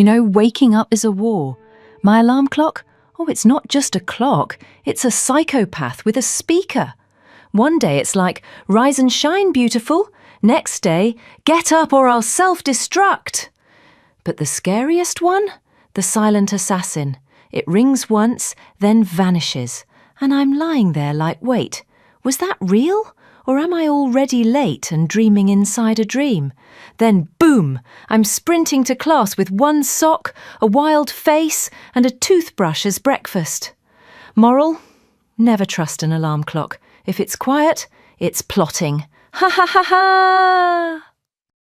Waking up is a war. My alarm clock? Oh, it's not just a clock. It's a psychopath with a speaker. One day it's like, rise and shine, beautiful. Next day, get up or I'll self-destruct. But the scariest one? The silent assassin. It rings once, then vanishes. And I'm lying there like, wait, was that real? Or am I already late and dreaming inside a dream? Then boom! I'm sprinting to class with one sock, a wild face, and a toothbrush as breakfast. Moral? Never trust an alarm clock. If it's quiet, it's plotting. Ha ha ha ha!